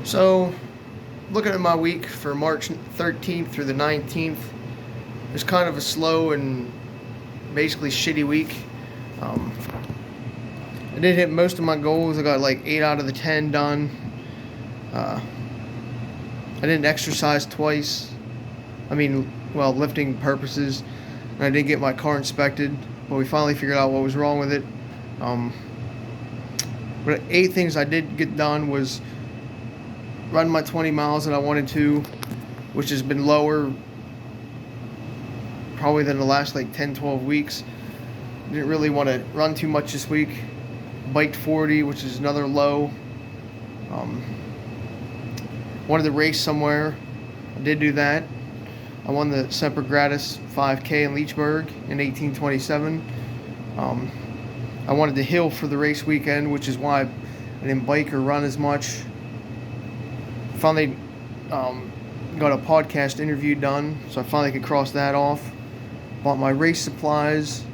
So, looking at my week for March 13th through the 19th, it was kind of a slow and basically shitty week. Um, I did hit most of my goals. I got like 8 out of the 10 done. Uh, I didn't exercise twice. Lifting purposes. And I did get my car inspected, but we finally figured out what was wrong with it. Um, but 8 things I did get done was run my 20 miles that I wanted to, which has been lower probably than the last like 10, 12 weeks. Didn't really want to run too much this week. Biked 40, which is another low. Um, Wanted to race somewhere. I did do that. I won the Semper Gratis 5K in Leechburg in 1827. I wanted to hill for the race weekend, which is why I didn't bike or run as much. Finally got a podcast interview done, so I finally could cross that off. Bought my race supplies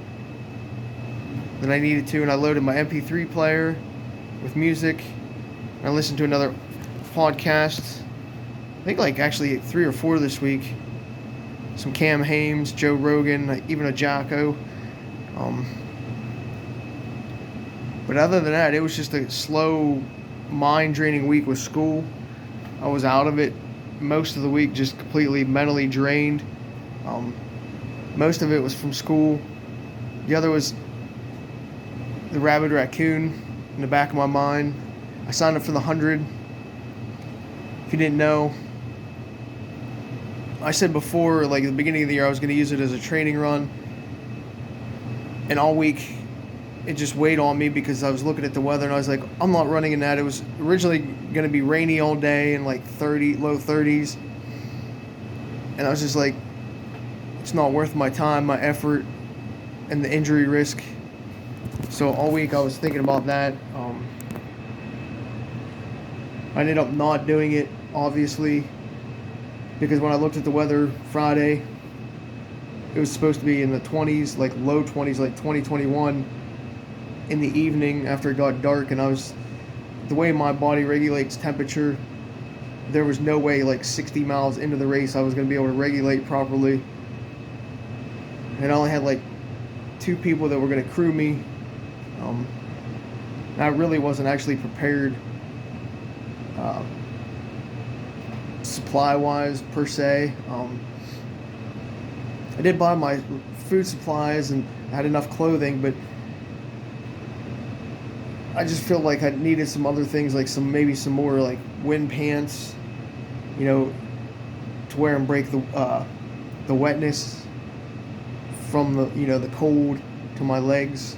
that I needed to, and I loaded my MP3 player with music. I listened to another podcast. I think like actually 3 or 4 this week. Some Cam Hames, Joe Rogan, even a Jocko. But other than that, it was just a slow, mind-draining week with school. I was out of it most of the week, just completely mentally drained. Most of it was from school. The other was the rabid raccoon in the back of my mind. I signed up for the 100. If you didn't know, I said before, like at the beginning of the year, I was going to use it as a training run. And all week, it just weighed on me because I was looking at the weather and I was like, I'm not running in that. It was originally going to be rainy all day and like low 30s. And I was just like, it's not worth my time, my effort, and the injury risk. So all week I was thinking about that. I ended up not doing it, obviously, because when I looked at the weather Friday, it was supposed to be in the 20s, like low 20s, like 2021 in the evening after it got dark. And the way my body regulates temperature, there was no way like 60 miles into the race I was going to be able to regulate properly. And I only had like 2 people that were going to crew me. And I really wasn't actually prepared supply-wise per se. I did buy my food supplies and I had enough clothing, but I just feel like I needed some other things, like maybe some more like wind pants, to wear and break the wetness from the cold to my legs.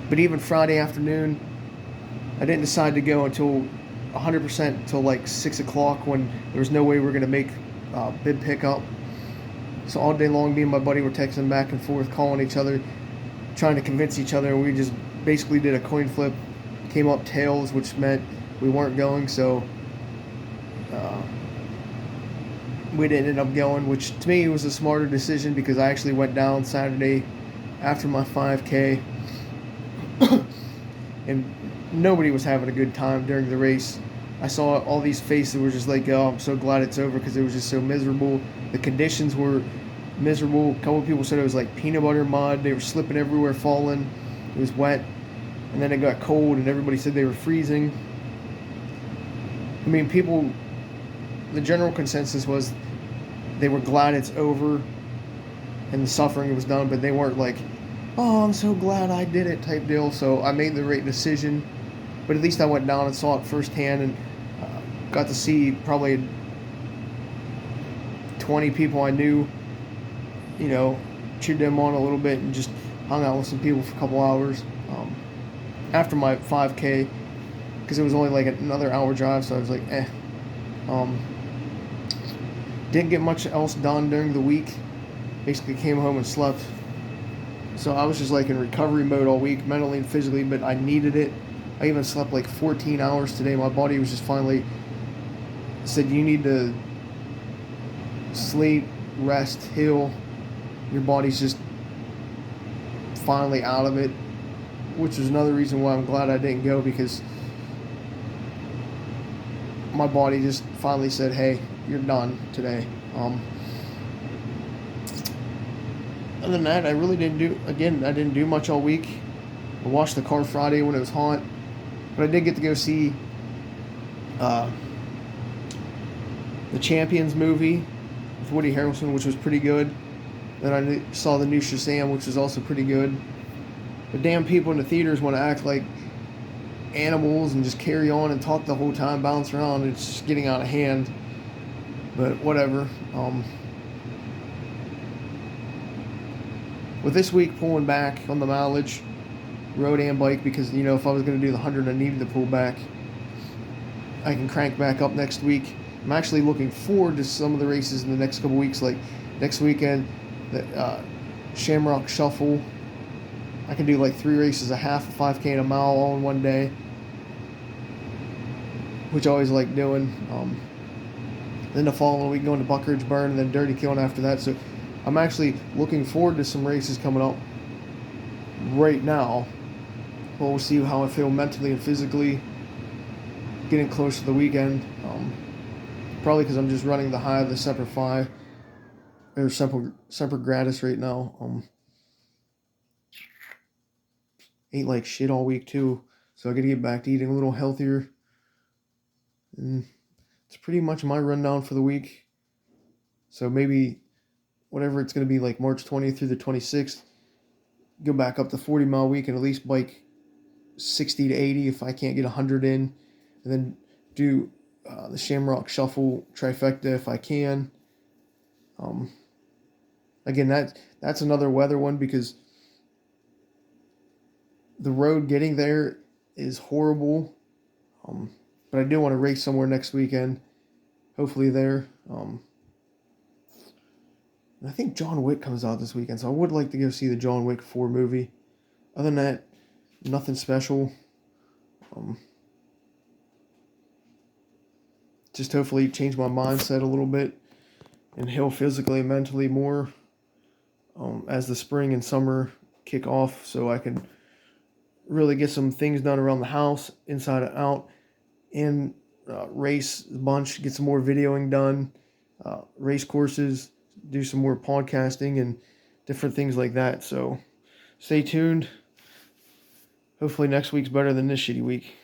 But even Friday afternoon, I didn't decide to go until 100% until like 6 o'clock when there was no way we were going to make bib pickup. So all day long, me and my buddy were texting back and forth, calling each other, trying to convince each other, and we just basically did a coin flip. Came up tails, which meant we weren't going, so we didn't end up going, which to me was a smarter decision because I actually went down Saturday after my 5K, and nobody was having a good time during the race. I saw all these faces that were just like, oh, I'm so glad it's over because it was just so miserable. The conditions were miserable. A couple of people said it was like peanut butter mud. They were slipping everywhere, falling. It was wet. And then it got cold and everybody said they were freezing. I mean, the general consensus was they were glad it's over and the suffering was done, but they weren't like, oh, I'm so glad I did it type deal. So I made the right decision. But at least I went down and saw it firsthand and got to see probably 20 people I knew, cheered them on a little bit and just hung out with some people for a couple hours after my 5K because it was only like another hour drive, so I was like, Didn't get much else done during the week. Basically came home and slept. So I was just like in recovery mode all week, mentally and physically, but I needed it. I even slept like 14 hours today. My body was just finally said, you need to sleep, rest, heal. Your body's just finally out of it, which is another reason why I'm glad I didn't go, because my body just finally said, hey, you're done today. Other than that, I really didn't do, again, I didn't do much all week. I washed the car Friday when it was hot, but I did get to go see uh, the Champions movie with Woody Harrelson, which was pretty good. Then I saw the new Shazam, which was also pretty good. The damn people in the theaters want to act like animals and just carry on and talk the whole time, bounce around. It's just getting out of hand. But whatever. With this week pulling back on the mileage, road and bike, because if I was going to do the 100, I needed to pull back. I can crank back up next week. I'm actually looking forward to some of the races in the next couple weeks. Like next weekend, the Shamrock Shuffle. I can do like 3 races, a half, a 5K, and a mile all in one day, which I always like doing. Then the following week going to Buckridge Burn and then Dirty Kiln after that. So I'm actually looking forward to some races coming up right now. But we'll see how I feel mentally and physically getting close to the weekend. Probably because I'm just running the high of the Semper Fi or Semper Gratis right now. Ate like shit all week too, so I gotta get back to eating a little healthier. And it's pretty much my rundown for the week. So maybe whatever it's gonna be, like March 20th through the 26th, go back up the 40-mile week and at least bike 60 to 80 if I can't get 100 in, and then do the Shamrock Shuffle trifecta if I can. Again, that's another weather one because the road getting there is horrible. But I do want to race somewhere next weekend. Hopefully there. I think John Wick comes out this weekend, so I would like to go see the John Wick 4 movie. Other than that, nothing special. Just hopefully change my mindset a little bit and heal physically and mentally more as the spring and summer kick off, so I can really get some things done around the house, inside and out, and race a bunch, get some more videoing done, race courses, do some more podcasting and different things like that. So stay tuned. Hopefully next week's better than this shitty week.